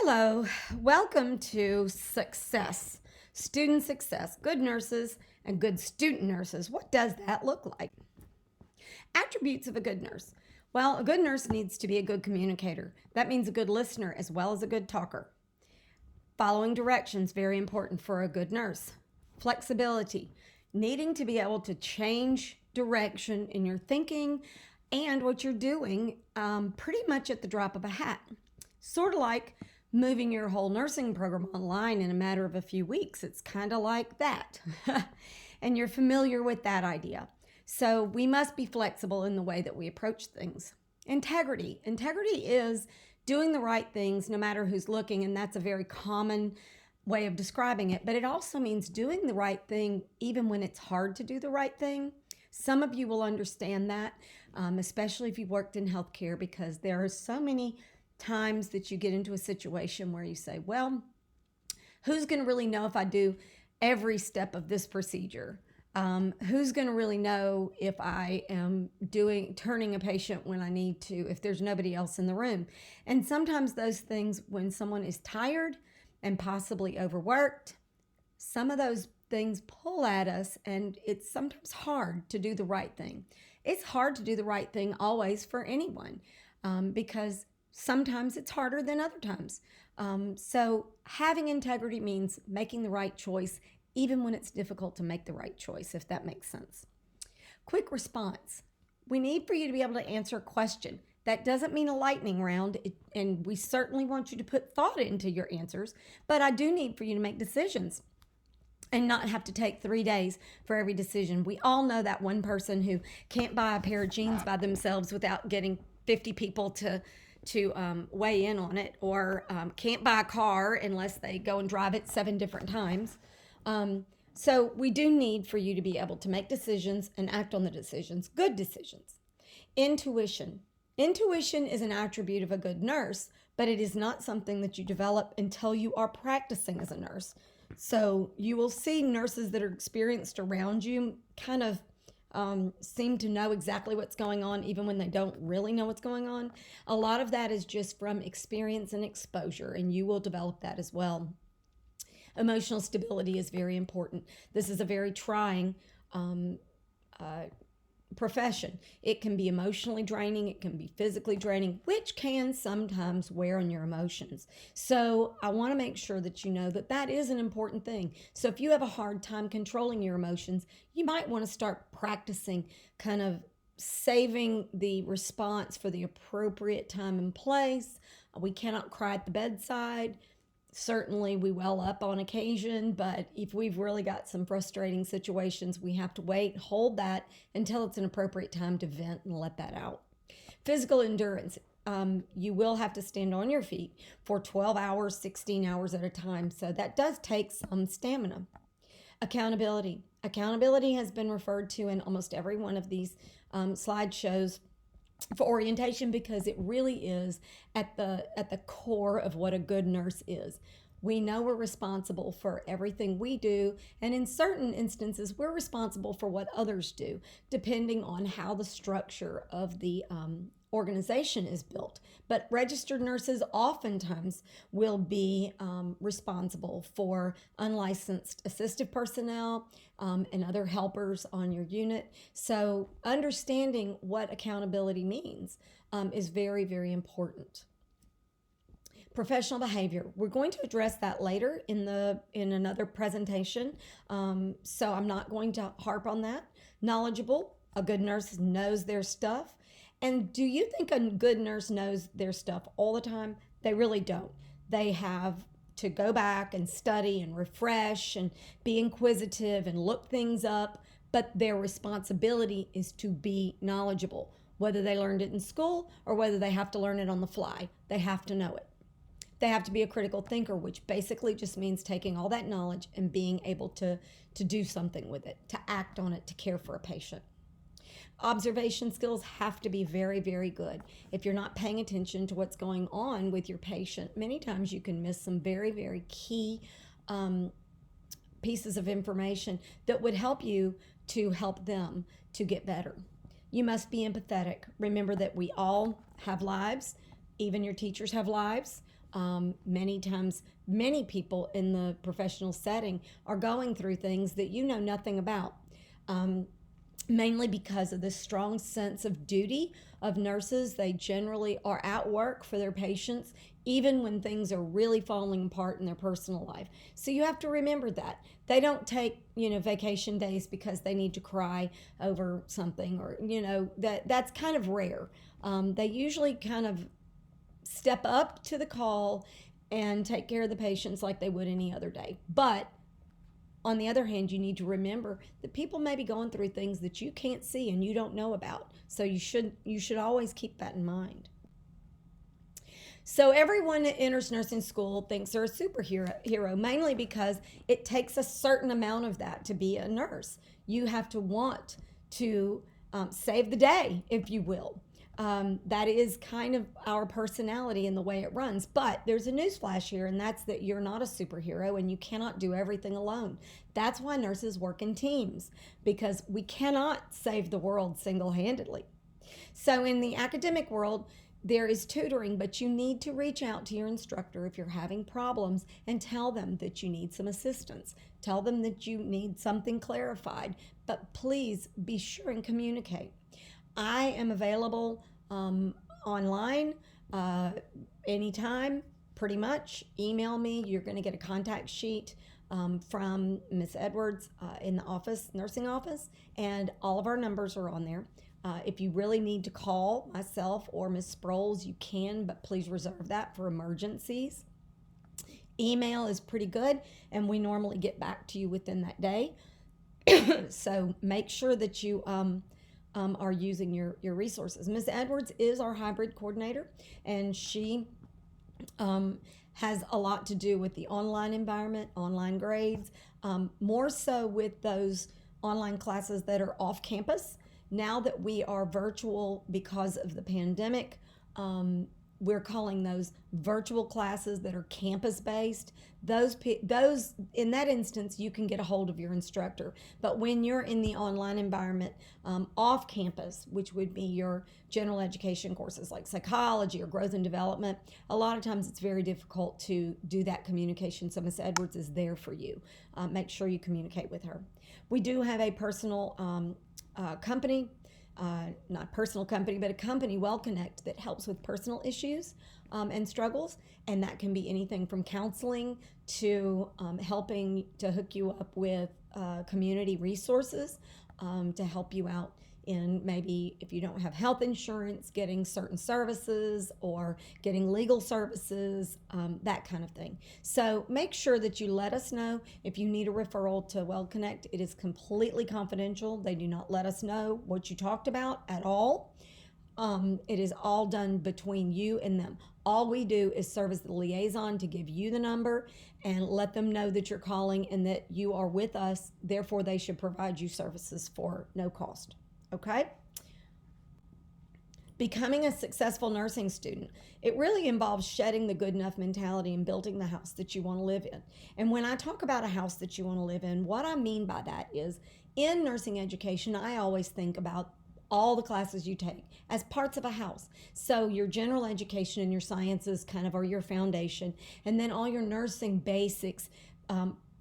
Hello, welcome to Success, Student Success, Good Nurses and Good Student Nurses. What does that look like? Attributes of a good nurse. Well, a good nurse needs to be a good communicator. That means a good listener as well as a good talker. Following directions, very important for a good nurse. Flexibility, needing to be able to change direction in your thinking and what you're doing pretty much at the drop of a hat. Sort of like moving your whole nursing program online in a matter of a few weeks. It's kind of like that. And you're familiar with that idea. So we must be flexible in the way that we approach things. Integrity. Integrity is doing the right things no matter who's looking, and that's a very common way of describing it. But it also means doing the right thing even when it's hard to do the right thing. Some of you will understand that, especially if you've worked in healthcare, because there are so many times that you get into a situation where you say, well, who's going to really know if I do every step of this procedure? Who's going to really know if I am turning a patient when I need to, if there's nobody else in the room? And sometimes those things, when someone is tired and possibly overworked, some of those things pull at us, and it's sometimes hard to do the right thing. It's hard to do the right thing always for anyone, because sometimes it's harder than other times. So having integrity means making the right choice even when it's difficult to make the right choice, if that makes sense. Quick response. We need for you to be able to answer a question. That doesn't mean a lightning round, and we certainly want you to put thought into your answers, but I do need for you to make decisions and not have to take 3 days for every decision. We all know that one person who can't buy a pair of jeans by themselves without getting 50 people to weigh in on it, or can't buy a car unless they go and drive it 7 different times. So we do need for you to be able to make decisions and act on the decisions, good decisions. Intuition. Intuition is an attribute of a good nurse, but it is not something that you develop until you are practicing as a nurse. So you will see nurses that are experienced around you kind of seem to know exactly what's going on, even when they don't really know what's going on. A lot of that is just from experience and exposure, and you will develop that as well. Emotional stability is very important. This is a very trying profession. It can be emotionally draining, it can be physically draining, which can sometimes wear on your emotions. So I want to make sure that you know that that is an important thing. So if you have a hard time controlling your emotions, you might want to start practicing kind of saving the response for the appropriate time and place. We cannot cry at the bedside. Certainly we well up on occasion, but if we've really got some frustrating situations, we have to wait, hold that until it's an appropriate time to vent and let that out. Physical endurance. You will have to stand on your feet for 12 hours, 16 hours at a time. So that does take some stamina. Accountability. Accountability has been referred to in almost every one of these slideshows for orientation, because it really is at the core of what a good nurse is. We know we're responsible for everything we do, and in certain instances, we're responsible for what others do, depending on how the structure of the organization is built. But registered nurses oftentimes will be responsible for unlicensed assistive personnel and other helpers on your unit. So understanding what accountability means is very, very important. Professional behavior. We're going to address that later in another presentation, so I'm not going to harp on that. Knowledgeable. A good nurse knows their stuff. And do you think a good nurse knows their stuff all the time? They really don't. They have to go back and study and refresh and be inquisitive and look things up, but their responsibility is to be knowledgeable, whether they learned it in school or whether they have to learn it on the fly. They have to know it. They have to be a critical thinker, which basically just means taking all that knowledge and being able to do something with it, to act on it, to care for a patient. Observation skills have to be very, very good. If you're not paying attention to what's going on with your patient, many times you can miss some very, very key pieces of information that would help you to help them to get better. You must be empathetic. Remember that we all have lives. Even your teachers have lives. Many times, many people in the professional setting are going through things that you know nothing about. Mainly because of this strong sense of duty of nurses. They generally are at work for their patients, even when things are really falling apart in their personal life. So you have to remember that. They don't take, vacation days because they need to cry over something, or, that's kind of rare. They usually kind of step up to the call and take care of the patients like they would any other day. But on the other hand, you need to remember that people may be going through things that you can't see and you don't know about. So you should always keep that in mind. So everyone that enters nursing school thinks they're a superhero, mainly because it takes a certain amount of that to be a nurse. You have to want to save the day, if you will. That is kind of our personality and the way it runs. But there's a newsflash here, and that's that you're not a superhero and you cannot do everything alone. That's why nurses work in teams, because we cannot save the world single-handedly. So in the academic world, there is tutoring, but you need to reach out to your instructor if you're having problems and tell them that you need some assistance. Tell them that you need something clarified, but please be sure and communicate. I am available online anytime, pretty much. Email me. You're going to get a contact sheet from Miss Edwards in the office, nursing office, and all of our numbers are on there. If you really need to call myself or Miss Sproles, you can, but please reserve that for emergencies. Email is pretty good, and we normally get back to you within that day. So make sure that you are using your resources. Ms. Edwards is our hybrid coordinator, and she has a lot to do with the online environment, online grades, more so with those online classes that are off campus. Now that we are virtual because of the pandemic, we're calling those virtual classes that are campus-based. Those in that instance, you can get a hold of your instructor. But when you're in the online environment, off campus, which would be your general education courses like psychology or growth and development, a lot of times it's very difficult to do that communication. So Ms. Edwards is there for you. Make sure you communicate with her. We do have a personal company. Not personal company, but a company, WellConnect, that helps with personal issues and struggles. And that can be anything from counseling to helping to hook you up with community resources to help you out in maybe if you don't have health insurance, getting certain services or getting legal services, that kind of thing. So make sure that you let us know if you need a referral to WellConnect. It is completely confidential. They do not let us know what you talked about at all. It is all done between you and them. All we do is serve as the liaison to give you the number and let them know that you're calling and that you are with us. Therefore, they should provide you services for no cost. Okay? Becoming a successful nursing student, it really involves shedding the good enough mentality and building the house that you want to live in. And when I talk about a house that you want to live in, what I mean by that is in nursing education, I always think about all the classes you take as parts of a house. So your general education and your sciences kind of are your foundation. And then all your nursing basics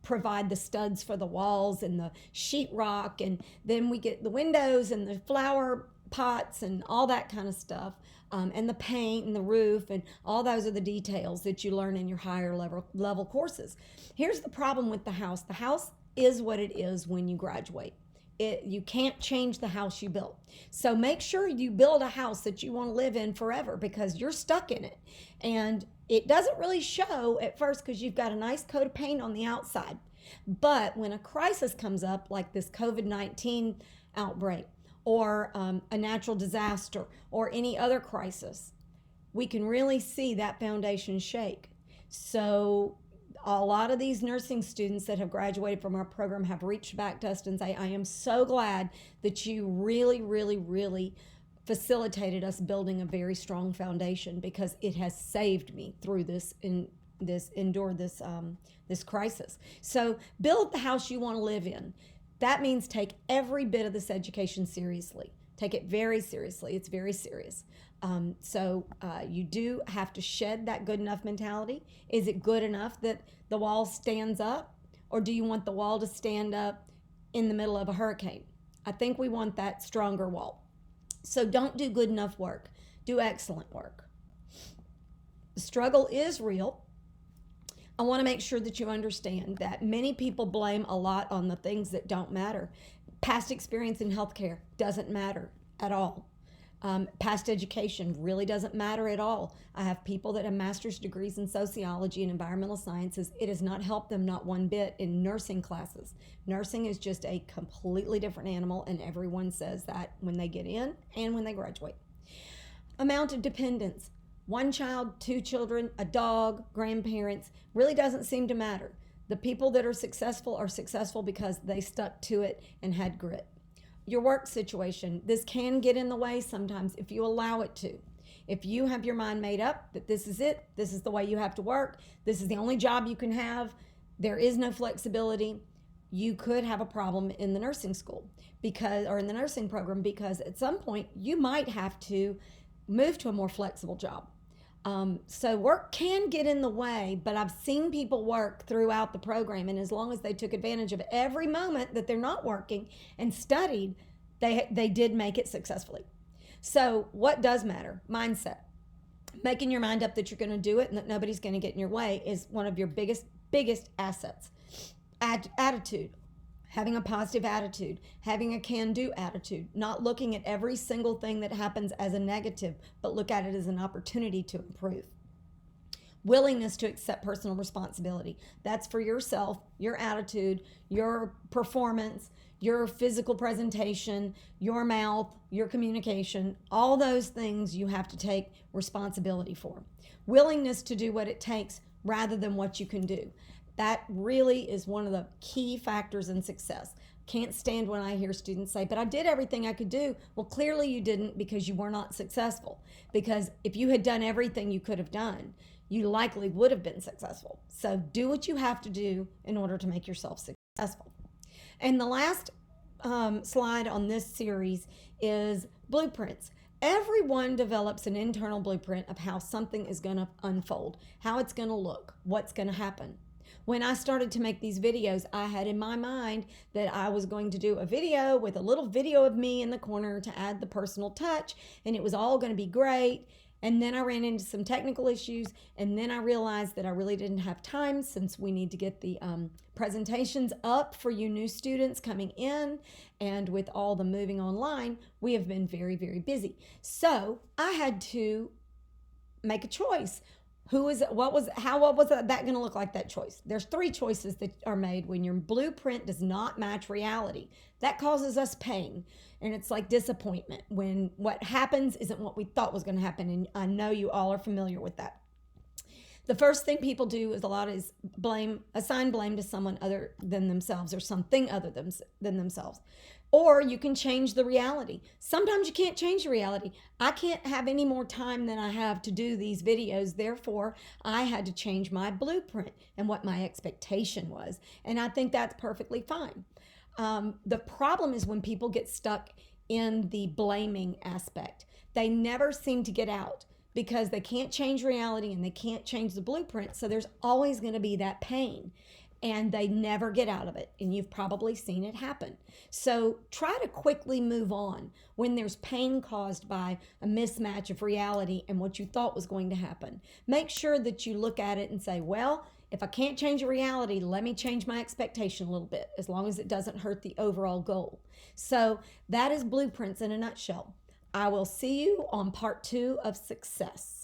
provide the studs for the walls and the sheetrock, and then we get the windows and the flower pots and all that kind of stuff, and the paint and the roof, and all those are the details that you learn in your higher level courses. Here's the problem with the house. The house is what it is when you graduate. You can't change the house you built. So make sure you build a house that you want to live in forever, because you're stuck in it. And it doesn't really show at first because you've got a nice coat of paint on the outside. But when a crisis comes up, like this COVID-19 outbreak, or a natural disaster, or any other crisis, we can really see that foundation shake. So a lot of these nursing students that have graduated from our program have reached back to us and say, I am so glad that you really, really, really facilitated us building a very strong foundation, because it has saved me through this crisis. So build the house you want to live in. That means take every bit of this education seriously. Take it very seriously. It's very serious. So you do have to shed that good enough mentality. Is it good enough that the wall stands up, or do you want the wall to stand up in the middle of a hurricane? I think we want that stronger wall. So don't do good enough work. Do excellent work. The struggle is real. I want to make sure that you understand that many people blame a lot on the things that don't matter. Past experience in healthcare doesn't matter at all. Past education really doesn't matter at all. I have people that have master's degrees in sociology and environmental sciences. It has not helped them not one bit in nursing classes. Nursing is just a completely different animal, and everyone says that when they get in and when they graduate. Amount of dependence. One child, two children, a dog, grandparents, really doesn't seem to matter. The people that are successful because they stuck to it and had grit. Your work situation, this can get in the way sometimes if you allow it to. If you have your mind made up that this is it, this is the way you have to work, this is the only job you can have, there is no flexibility, you could have a problem in the nursing school or in the nursing program, because at some point you might have to move to a more flexible job. So work can get in the way, but I've seen people work throughout the program, and as long as they took advantage of every moment that they're not working and studied, they did make it successfully. So what does matter? Mindset. Making your mind up that you're going to do it and that nobody's going to get in your way is one of your biggest assets. Attitude. Having a positive attitude, having a can-do attitude, not looking at every single thing that happens as a negative, but look at it as an opportunity to improve. Willingness to accept personal responsibility. That's for yourself, your attitude, your performance, your physical presentation, your mouth, your communication, all those things you have to take responsibility for. Willingness to do what it takes rather than what you can do. That really is one of the key factors in success. Can't stand when I hear students say, but I did everything I could do. Well, clearly you didn't, because you were not successful. Because if you had done everything you could have done, you likely would have been successful. So do what you have to do in order to make yourself successful. And the last slide on this series is blueprints. Everyone develops an internal blueprint of how something is going to unfold, how it's going to look, what's going to happen. When I started to make these videos, I had in my mind that I was going to do a video with a little video of me in the corner to add the personal touch, and it was all going to be great. And then I ran into some technical issues, and then I realized that I really didn't have time, since we need to get the presentations up for you new students coming in, and with all the moving online, we have been very, very busy. So I had to make a choice. What was that going to look like, that choice? There's three choices that are made when your blueprint does not match reality. That causes us pain, and it's like disappointment when what happens isn't what we thought was going to happen, and I know you all are familiar with that. The first thing people do is assign blame to someone other than themselves, or something other than themselves. Or you can change the reality. Sometimes you can't change the reality. I can't have any more time than I have to do these videos. Therefore, I had to change my blueprint and what my expectation was. And I think that's perfectly fine. The problem is when people get stuck in the blaming aspect. They never seem to get out, because they can't change reality and they can't change the blueprint. So there's always going to be that pain, and they never get out of it. And you've probably seen it happen. So try to quickly move on when there's pain caused by a mismatch of reality and what you thought was going to happen. Make sure that you look at it and say, well, if I can't change a reality, let me change my expectation a little bit, as long as it doesn't hurt the overall goal. So that is blueprints in a nutshell. I will see you on part 2 of success.